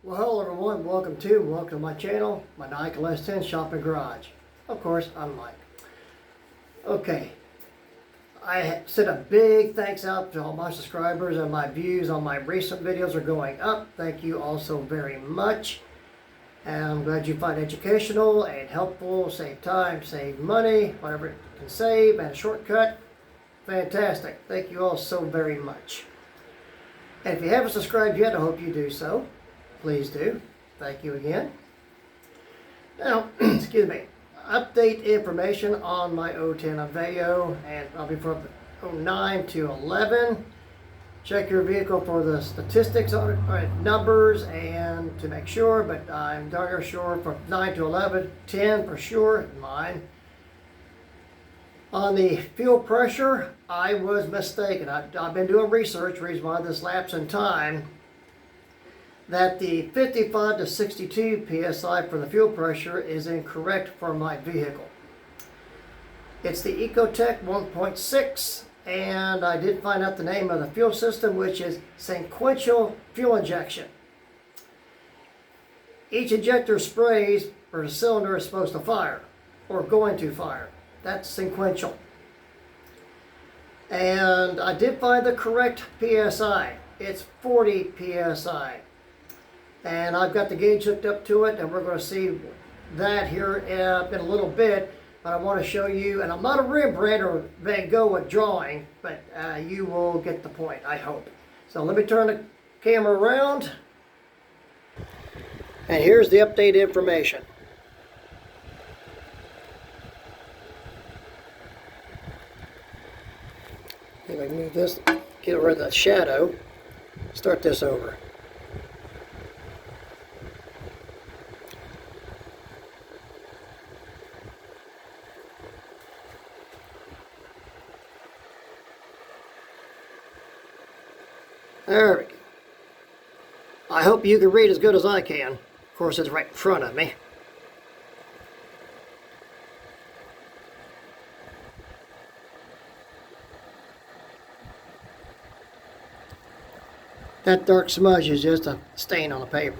Well, hello everyone, welcome to my channel, my Nike S10 shopping garage. Of course, I'm Mike. Okay, I sent a big thanks out to all my subscribers, and my views on my recent videos are going up. Thank you all so very much. And I'm glad you find educational and helpful, save time, save money, whatever it can save, and a shortcut. Fantastic. Thank you all so very much. And if you haven't subscribed yet, I hope you do so. Please do. Thank you again. Now, excuse me, update information on my s10 aveo, and I'll be from 09 to 11. Check your vehicle for the statistics on it, numbers, and to make sure, but I'm darn sure from 9 to 11, 10 for sure, mine. On the fuel pressure, I was mistaken. I've been doing research, reason why this lapse in time, that the 55 to 62 psi for the fuel pressure is incorrect for my vehicle. It's the Ecotech 1.6, and I did find out the name of the fuel system, which is sequential fuel injection. Each injector sprays or the cylinder is supposed to fire or going to fire. That's sequential. And I did find the correct PSI. It's 40 PSI. And I've got the gauge hooked up to it, and we're going to see that here in a little bit. But I want to show you, and I'm not a Rembrandt or Van Gogh at drawing, but you will get the point, I hope. So let me turn the camera around. And here's the update information. If I move this, get rid of that shadow, start this over. There we go. I hope you can read as good as I can. Of course, it's right in front of me. That dark smudge is just a stain on the paper.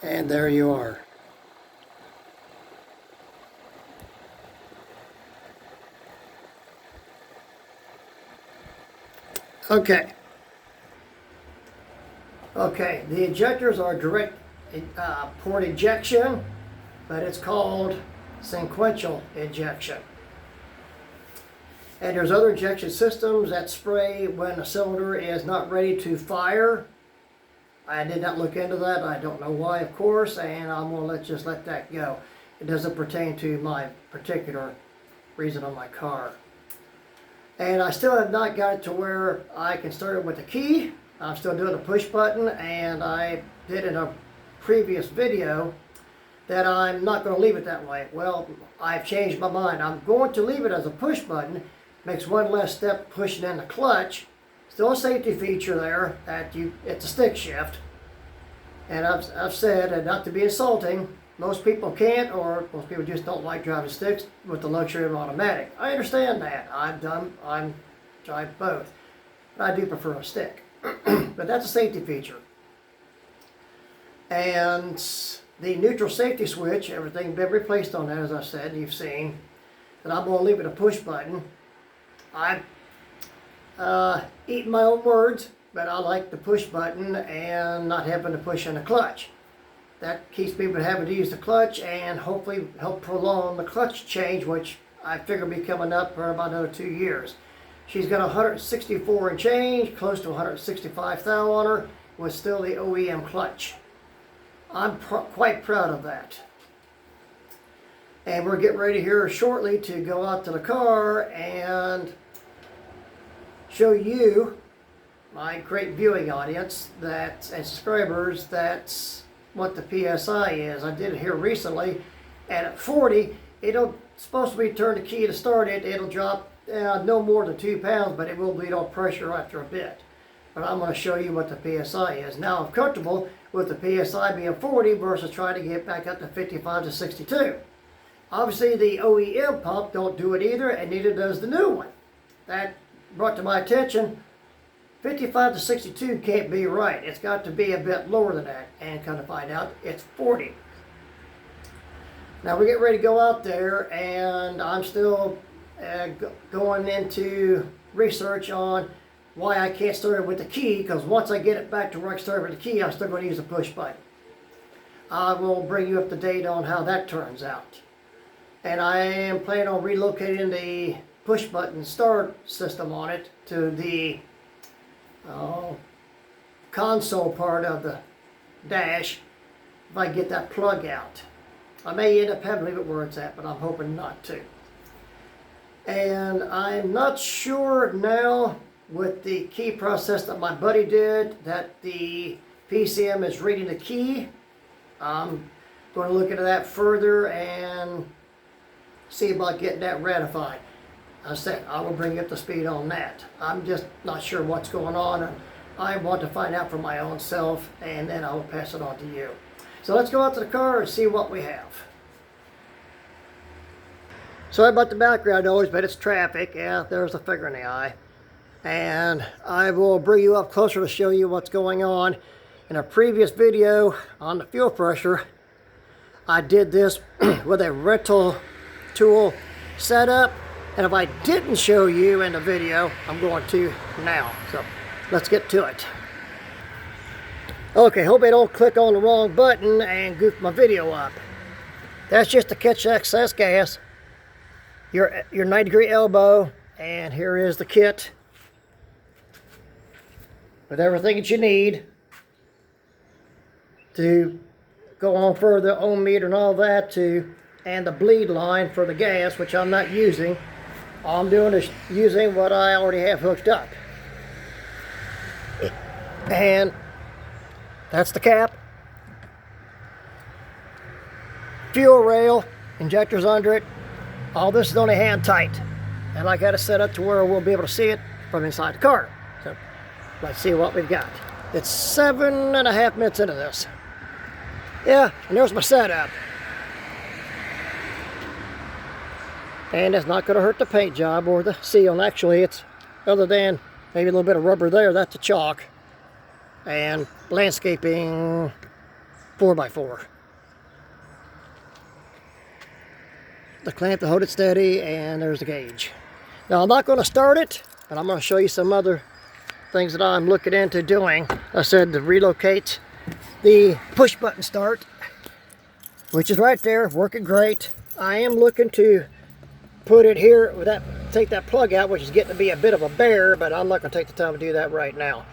And there you are. Okay, the injectors are direct port injection, but it's called sequential injection. And there's other injection systems that spray when a cylinder is not ready to fire. I did not look into that. I don't know why, of course, and I'm going to just let that go. It doesn't pertain to my particular reason on my car. And I still have not got it to where I can start it with the key. I'm still doing the push button, and I did in a previous video that I'm not going to leave it that way. Well, I've changed my mind. I'm going to leave it as a push button. Makes one less step pushing in the clutch. Still a safety feature there that it's a stick shift. And I've said, and not to be insulting, most people can't, or most people just don't like driving sticks with the luxury of an automatic. I understand that. I've tried both. But I do prefer a stick. But that's a safety feature. And the neutral safety switch, everything been replaced on that, as I said, you've seen. And I'm going to leave it a push button. I've eaten my own words, but I like the push button and not having to push in the clutch. That keeps me from having to use the clutch and hopefully help prolong the clutch change, which I figure will be coming up for about another 2 years. She's got 164 and change, close to 165 thou on her, with still the OEM clutch. I'm quite proud of that. And we're getting ready here shortly to go out to the car and show you, my great viewing audience and subscribers, that's what the PSI is. I did it here recently, and at 40, it's supposed to be turn the key to start it. It'll drop no more than 2 pounds, but it will bleed off pressure after a bit. But I'm going to show you what the PSI is. Now I'm comfortable with the PSI being 40 versus trying to get back up to 55 to 62. Obviously the OEM pump don't do it either, and neither does the new one. That brought to my attention, 55 to 62 can't be right. It's got to be a bit lower than that, and kind of find out it's 40. Now we get ready to go out there, and I'm still going into research on why I can't start it with the key, because once I get it back to where I start with the key, I'm still going to use the push button. I will bring you up to date on how that turns out. And I am planning on relocating the push button start system on it to the console part of the dash if I get that plug out. I may end up having to leave it where it's at, but I'm hoping not to. And I'm not sure now with the key process that my buddy did that the PCM is reading the key. I'm going to look into that further and see about getting that ratified. I said I will bring you up to speed on that. I'm just not sure what's going on, and I want to find out for my own self, and then I will pass it on to you. So let's go out to the car and see what we have. Sorry about the background noise, but it's traffic. Yeah, there's a finger in the eye. And I will bring you up closer to show you what's going on. In a previous video on the fuel pressure, I did this with a rental tool setup, and if I didn't show you in the video, I'm going to now. So let's get to it. Okay, hope I don't click on the wrong button and goof my video up. That's just to catch excess gas. Your 90-degree elbow, and here is the kit with everything that you need to go on further, ohm meter and all that too, and the bleed line for the gas, which I'm not using. All I'm doing is using what I already have hooked up. And that's the cap. Fuel rail, injectors under it. All this is only hand tight. And I got it set up to where we'll be able to see it from inside the car. So let's see what we've got. It's 7.5 minutes into this. Yeah, and there's my setup. And it's not going to hurt the paint job or the seal. And actually, it's, other than maybe a little bit of rubber there, that's a chalk. And landscaping 4x4. The clamp to hold it steady, and there's the gauge. Now I'm not going to start it, but I'm going to show you some other things that I'm looking into doing. I said to relocate the push button start, which is right there, working great. I am looking to put it here with that, take that plug out, which is getting to be a bit of a bear, but I'm not going to take the time to do that right now.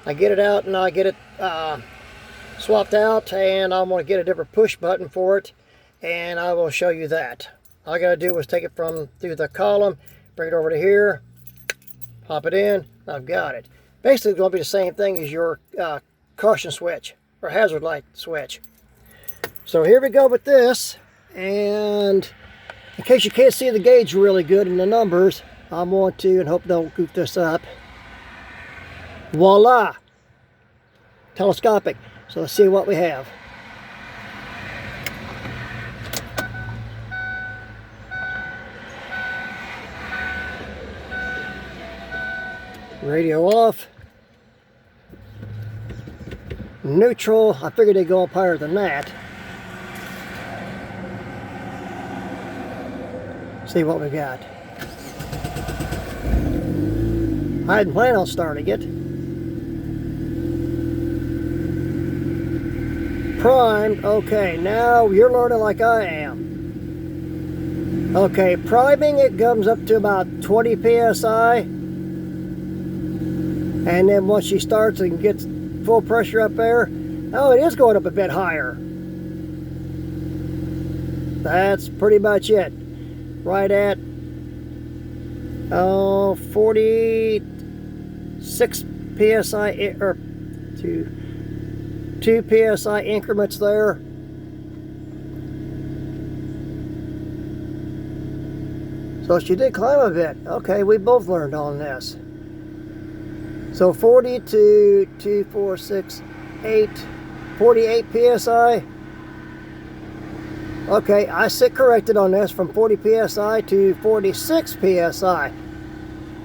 I get it out and I get it swapped out, and I'm going to get a different push button for it, and I will show you that. All I got to do is take it from through the column, bring it over to here, pop it in, I've got it. Basically it's going to be the same thing as your caution switch or hazard light switch. So here we go with this, and in case you can't see the gauge really good in the numbers, I want to, and hope don't goof this up. Voila! Telescopic. So let's see what we have. Radio off. Neutral. I figured they'd go up higher than that. See what we got. I hadn't planned on starting it. Primed. Okay, now you're learning like I am. Okay, priming, it comes up to about 20 psi. And then once she starts and gets full pressure up there, oh, it is going up a bit higher. That's pretty much it. Right at 46 psi, or 2 psi increments there. So she did climb a bit. Okay, we both learned on this. So 40 to 2, 4, 6, 8, 48 psi. Okay, I sit corrected on this from 40 psi to 46 psi.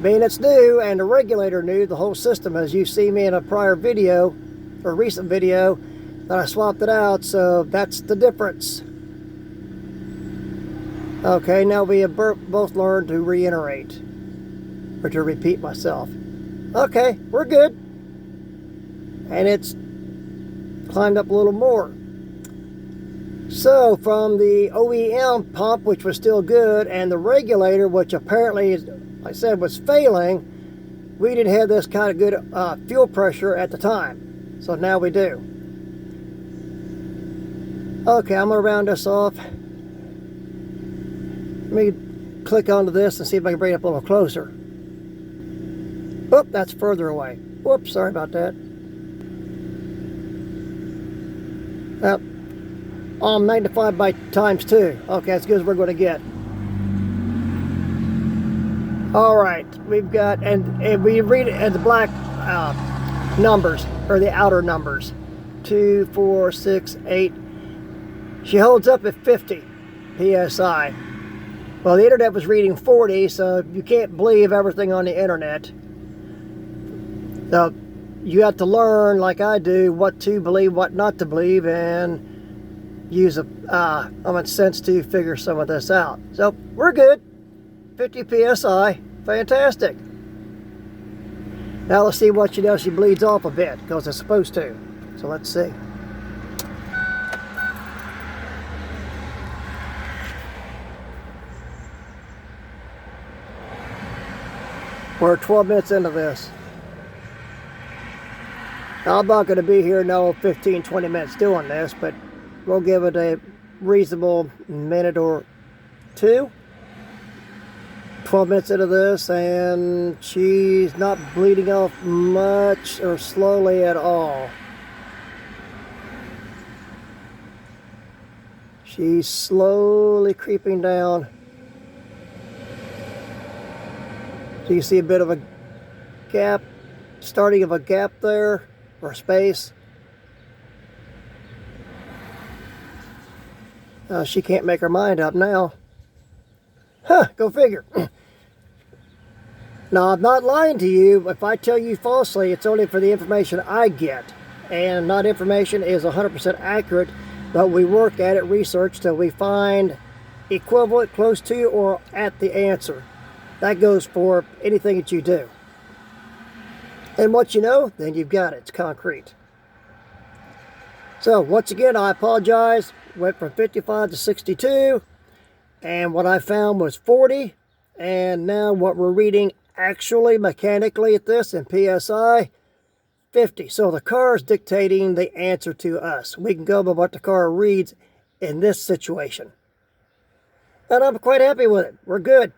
Being it's new and the regulator new, the whole system, as you see me in a prior video or recent video, that I swapped it out, so that's the difference. Okay, now we have both learned to reiterate, or to repeat myself. Okay, we're good. And it's climbed up a little more. So from the OEM pump, which was still good, and the regulator, which apparently, like I said, was failing, we didn't have this kind of good fuel pressure at the time. So now we do. Okay, I'm going to round this off. Let me click onto this and see if I can bring it up a little closer. Oh, that's further away. Whoops, sorry about that. Magnified by ×2. Okay, that's as good as we're going to get. All right, we've got, and we read it as the black numbers, or the outer numbers. 2, 4, 6, 8. She holds up at 50 psi. Well, the internet was reading 40, so you can't believe everything on the internet. So you have to learn, like I do, what to believe, what not to believe, and use common sense to figure some of this out. So we're good. 50 psi, fantastic. Now let's see what she does. She bleeds off a bit because it's supposed to. So let's see. We're 12 minutes into this. Now, I'm not going to be here no 15, 20 minutes doing this, but we'll give it a reasonable minute or two. 12 minutes into this, and she's not bleeding off much or slowly at all. She's slowly creeping down. So you see a bit of a gap, starting of a gap there, or space. She can't make her mind up now. Huh, go figure. Now, I'm not lying to you. If I tell you falsely, it's only for the information I get. And not information is 100% accurate, but we work at it, research, till we find equivalent, close to, or at the answer. That goes for anything that you do. And once you know, then you've got it. It's concrete. So, once again, I apologize. Went from 55 to 62. And what I found was 40. And now what we're reading actually, mechanically at this in PSI, 50. So the car is dictating the answer to us. We can go by what the car reads in this situation. And I'm quite happy with it. We're good.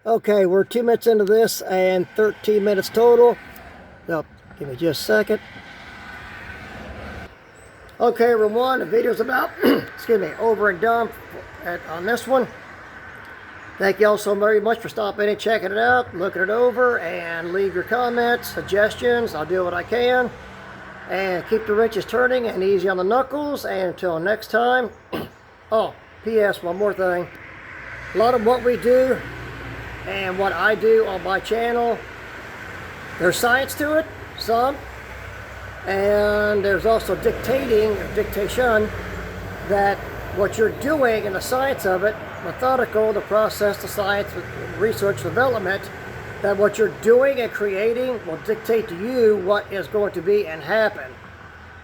Okay, we're 2 minutes into this and 13 minutes total. So, give me just a second. Okay, everyone, the video's about, excuse me, over and done on this one. Thank you all so very much for stopping in and checking it out, looking it over, and leave your comments, suggestions. I'll do what I can. And keep the wrenches turning and easy on the knuckles. And until next time. Oh, P.S. one more thing. A lot of what we do and what I do on my channel, there's science to it, some. And there's also dictation, that what you're doing and the science of it, methodical, the process, the science, research, development, that what you're doing and creating will dictate to you what is going to be and happen.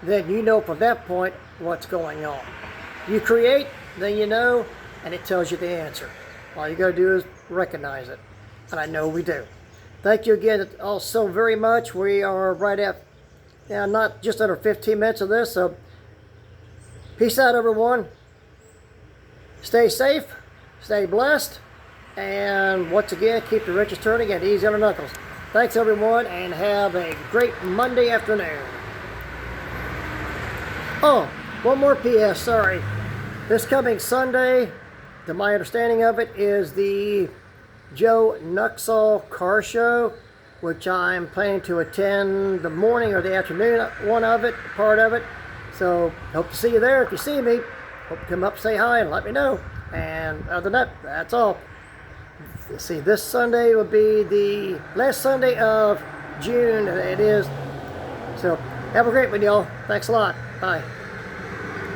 Then you know from that point what's going on. You create, then you know, and it tells you the answer. All you got to do is recognize it. And I know we do. Thank you again all so very much. We are right at, not just under 15 minutes of this. So peace out, everyone. Stay safe. Stay blessed. And once again, keep the wrenches turning and easy on the knuckles. Thanks, everyone, and have a great Monday afternoon. Oh, one more PS, sorry. This coming Sunday, to my understanding of it, is the Joe Nuxall Car Show, which I'm planning to attend the morning or the afternoon part of it. So, hope to see you there if you see me. Hope you come up, say hi, and let me know. And other than that, that's all. Let's see, this Sunday will be the last Sunday of June. It is. So have a great one, y'all. Thanks a lot. Bye.